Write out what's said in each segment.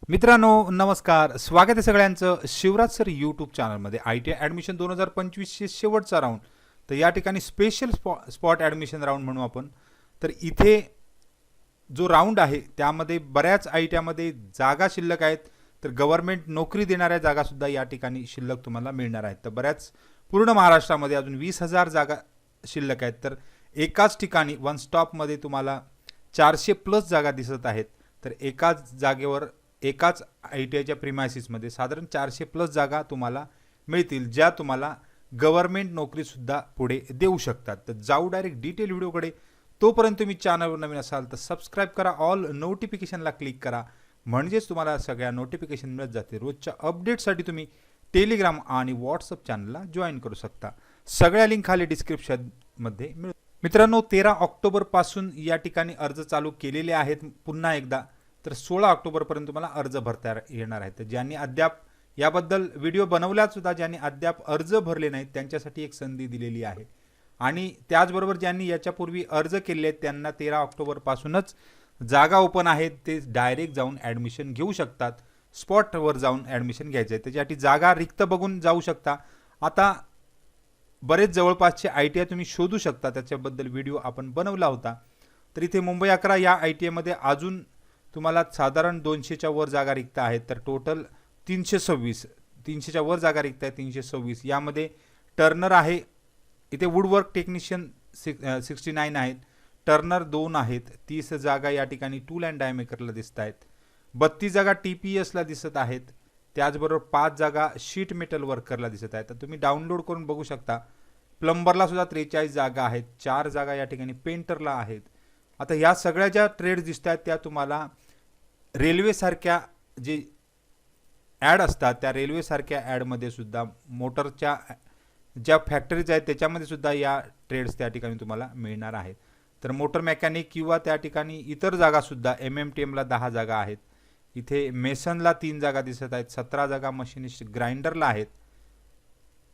मित्रांनो नमस्कार, स्वागत आहे सगळ्यांचं शिवराज सर यूट्यूब चॅनलमध्ये. ITI ॲडमिशन 2025चे शेवटचा राऊंड. तर या ठिकाणी स्पेशल स्पॉट ॲडमिशन राऊंड म्हणू आपण. तर इथे जो राऊंड आहे त्यामध्ये बऱ्याच ITIमध्ये जागा शिल्लक आहेत. तर गव्हर्नमेंट नोकरी देणाऱ्या जागासुद्धा या ठिकाणी शिल्लक तुम्हाला मिळणार आहेत. तर बऱ्याच पूर्ण महाराष्ट्रामध्ये अजून 20,000 जागा शिल्लक आहेत. तर एकाच ठिकाणी वन स्टॉपमध्ये तुम्हाला 400+ जागा दिसत आहेत. तर एकाच जागेवर एकाच ITIच्या प्रिमायसिसमध्ये साधारण 400+ जागा तुम्हाला मिळतील, ज्या तुम्हाला गव्हर्नमेंट नोकरीसुद्धा पुढे देऊ शकतात. तर जाऊ डायरेक्ट डिटेल व्हिडिओकडे. तोपर्यंत तुम्ही चॅनलवर नवीन असाल तर सबस्क्राईब करा, ऑल नोटिफिकेशनला क्लिक करा, म्हणजेच तुम्हाला सगळ्या नोटिफिकेशन मिळत जाते. रोजच्या अपडेटसाठी तुम्ही टेलिग्राम आणि व्हॉट्सअप चॅनलला जॉईन करू शकता. सगळ्या लिंक खाली डिस्क्रिप्शनमध्ये मिळेल. मित्रांनो 13 ऑक्टोबरपासून या ठिकाणी अर्ज चालू केलेले आहेत. पुन्हा एकदा तर 16 ऑक्टोबरपर्यंत तुम्हाला अर्ज भरता येणार आहेत. तर ज्यांनी अद्याप याबद्दल व्हिडिओ बनवल्यात सुद्धा ज्यांनी अद्याप अर्ज भरले नाहीत त्यांच्यासाठी एक संधी दिलेली आहे. आणि त्याचबरोबर ज्यांनी याच्यापूर्वी अर्ज केले आहेत त्यांना 13 ऑक्टोबरपासूनच जागा ओपन आहेत, ते डायरेक्ट जाऊन ॲडमिशन घेऊ शकतात. स्पॉटवर जाऊन ॲडमिशन घ्यायचं आहे, त्याच्यासाठी जागा रिक्त बघून जाऊ शकता. आता बरेच जवळपासचे ITI तुम्ही शोधू शकता, त्याच्याबद्दल व्हिडिओ आपण बनवला होता. तर इथे मुंबई 11 या ITIमध्ये अजून तुम्हाला साधारण 200च्या वर जागा रिक्त आहेत. तर टोटल 326च्या वर जागा रिक्त आहेत. 326 यामध्ये टर्नर आहे. इथे वुडवर्क टेक्निशियन 69 आहेत. टर्नर 2 आहेत. 30 जागा या ठिकाणी टूल अँड डायमेकरला दिसत आहेत. 32 जागा TPSला दिसत आहेत. त्याचबरोबर 5 जागा शीट मेटल वर्करला दिसत आहेत. तर तुम्ही डाउनलोड करून बघू शकता. प्लंबरला सुद्धा 43 जागा आहेत. 4 जागा या ठिकाणी पेंटरला आहेत. आता ह्या सगळ्या ज्या ट्रेड्स दिसत आहेत त्या तुम्हाला रेल्वेसारख्या जे ॲड असतात त्या रेल्वेसारख्या ॲडमध्ये सुद्धा मोटरच्या ज्या फॅक्टरीज आहेत त्याच्यामध्ये सुद्धा या ट्रेड्स त्या ठिकाणी तुम्हाला मिळणार आहेत. तर मोटर मेकॅनिक किंवा त्या ठिकाणी इतर जागासुद्धा MMTMला 10 जागा आहेत. इथे मेसनला 3 जागा दिसत आहेत. 17 जागा मशिनिस्ट ग्राइंडरला आहेत.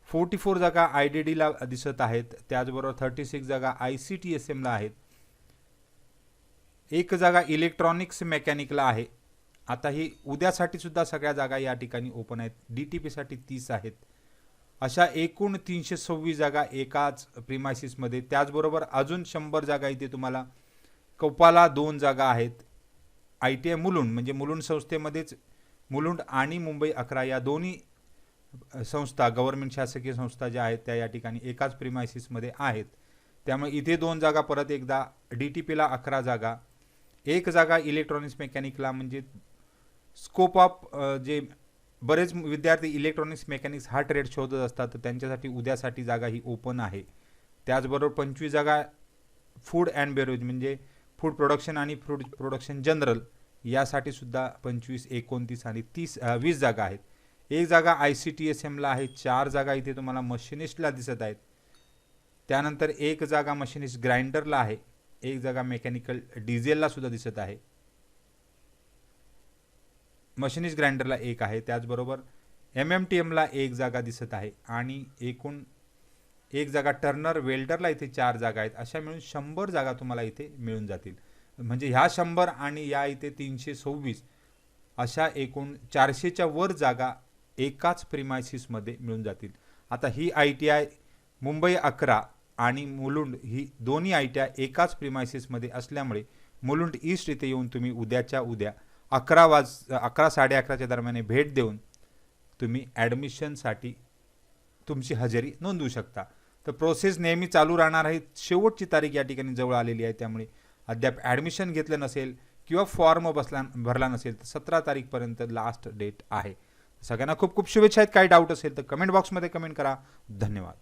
44 जागा IDDला दिसत आहेत. त्याचबरोबर 36 जागा ICTSMला आहेत. 1 जागा इलेक्ट्रॉनिक्स मेकॅनिकला आहे. आता ही उद्यासाठी सुद्धा सगळ्या जागा या ठिकाणी ओपन आहेत. DTPसाठी 30 आहेत. अशा एकूण 326 जागा एकाच प्रिमायसिसमध्ये. त्याचबरोबर अजून 100 जागा इथे तुम्हाला कोपाला 2 जागा आहेत. ITI मुलुंड म्हणजे मुलुंड संस्थेमध्येच मुलुंड आणि मुंबई 11 या दोन्ही संस्था गव्हर्नमेंट शासकीय संस्था ज्या आहेत त्या या ठिकाणी एकाच प्रिमायसिसमध्ये आहेत. त्यामुळे इथे 2 जागा, परत एकदा DTPला 11 जागा, 1 जागा इलेक्ट्रॉनिक्स मेकॅनिकला. म्हणजे स्कोप ऑफ जे बरेच विद्यार्थी इलेक्ट्रॉनिक्स मेकॅनिक्स हा ट्रेड शोधत असतात तर त्यांच्यासाठी उद्यासाठी जागा ही ओपन आहे. त्याचबरोबर 25 जागा फूड अँड बेवरेज म्हणजे फूड प्रोडक्शन आणि फूड प्रोडक्शन जनरल यासाठी सुद्धा 25, 29 आणि 20 जागा आहेत. 1 जागा ICTSMला आहे. 4 जागा इथे तुम्हाला मशिनिस्टला दिसत आहेत. त्यानंतर 1 जागा मशिनिस्ट ग्राइंडरला आहे. 1 जागा मेकॅनिकल डिझेलला सुद्धा दिसत आहे. मशिनिस्ट ग्राइंडरला 1 आहे. त्याचबरोबर MMTMला 1 जागा दिसत आहे. आणि एकूण 1 जागा टर्नर वेल्डरला इथे 4 जागा आहेत. अशा मिळून 100 जागा तुम्हाला इथे मिळून जातील. म्हणजे ह्या 100 आणि या इथे 326 अशा एकूण 400च्या वर जागा एकाच प्रिमायसिसमध्ये मिळून जातील. आता ही ITI मुंबई 11 आणि मुलुंड ही दोन्ही ITI एकाच प्रिमायसिसमध्ये असल्यामुळे मुलुंड ईस्ट इथे येऊन तुम्ही उद्याच्या उद्या 11-11:30च्या दरम्यान भेट देऊन तुम्ही ॲडमिशनसाठी तुमची हजेरी नोंदवू शकता. तर प्रोसेस नेहमी चालू राहणार आहे. शेवटची तारीख या ठिकाणी जवळ आलेली आहे. त्यामुळे अद्याप ॲडमिशन घेतलं नसेल किंवा फॉर्म भरला नसेल तर 17 तारीखपर्यंत लास्ट डेट आहे. सगळ्यांना खूप खूप शुभेच्छा आहेत. काही डाऊट असेल तर कमेंट बॉक्समध्ये कमेंट करा. धन्यवाद.